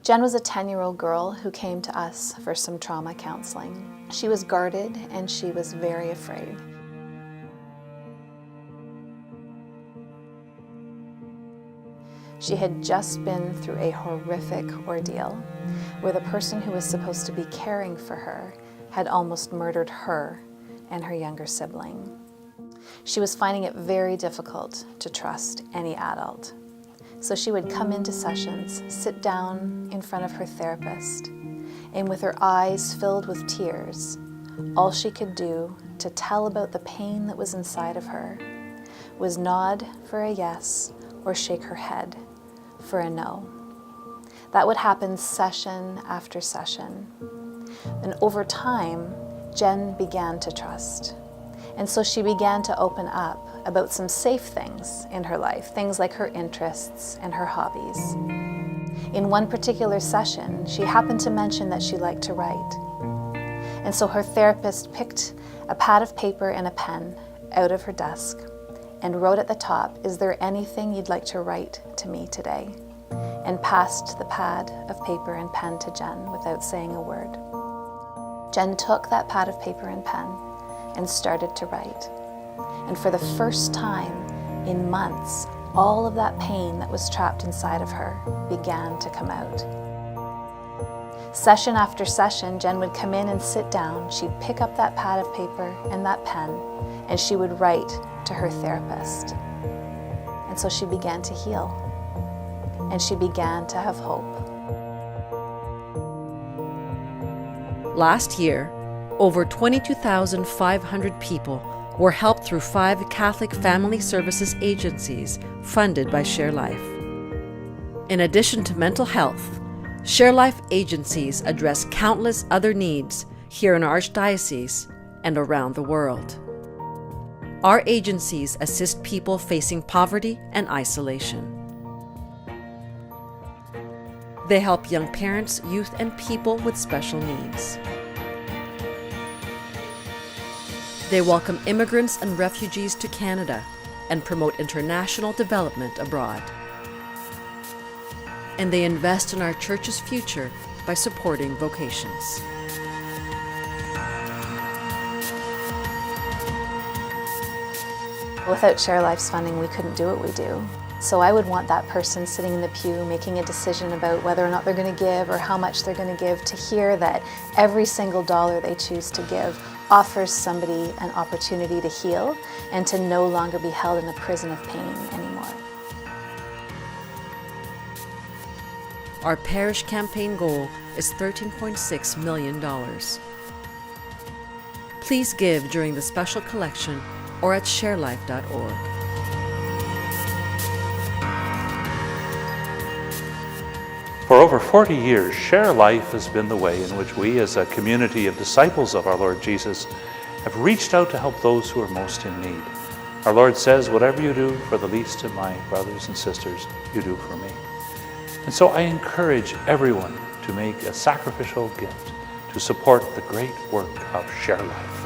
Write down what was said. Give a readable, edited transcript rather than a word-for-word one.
Jen was a 10-year-old girl who came to us for some trauma counseling. She was guarded and she was very afraid. She had just been through a horrific ordeal where the person who was supposed to be caring for her had almost murdered her and her younger sibling. She was finding it very difficult to trust any adult. So she would come into sessions, sit down in front of her therapist, and with her eyes filled with tears, all she could do to tell about the pain that was inside of her was nod for a yes or shake her head for a no. That would happen session after session. And over time, Jen began to trust. And so she began to open up about some safe things in her life, things like her interests and her hobbies. In one particular session, she happened to mention that she liked to write. And so her therapist picked a pad of paper and a pen out of her desk and wrote at the top, "Is there anything you'd like to write to me today?" and passed the pad of paper and pen to Jen without saying a word. Jen took that pad of paper and pen and started to write. And for the first time in months, all of that pain that was trapped inside of her began to come out. Session after session, Jen would come in and sit down. She'd pick up that pad of paper and that pen, and she would write to her therapist. And so she began to heal, and she began to have hope. Last year, over 22,500 people were helped through 5 Catholic Family Services agencies funded by ShareLife. In addition to mental health, ShareLife agencies address countless other needs here in our Archdiocese and around the world. Our agencies assist people facing poverty and isolation. They help young parents, youth, and people with special needs. They welcome immigrants and refugees to Canada and promote international development abroad. And they invest in our church's future by supporting vocations. Without ShareLife's funding, we couldn't do what we do. So I would want that person sitting in the pew making a decision about whether or not they're going to give or how much they're going to give to hear that every single dollar they choose to give offers somebody an opportunity to heal and to no longer be held in a prison of pain anymore. Our parish campaign goal is $13.6 million. Please give during the special collection or at sharelife.org. For over 40 years, ShareLife has been the way in which we, as a community of disciples of our Lord Jesus, have reached out to help those who are most in need. Our Lord says, "Whatever you do for the least of my brothers and sisters, you do for me." And so I encourage everyone to make a sacrificial gift to support the great work of ShareLife.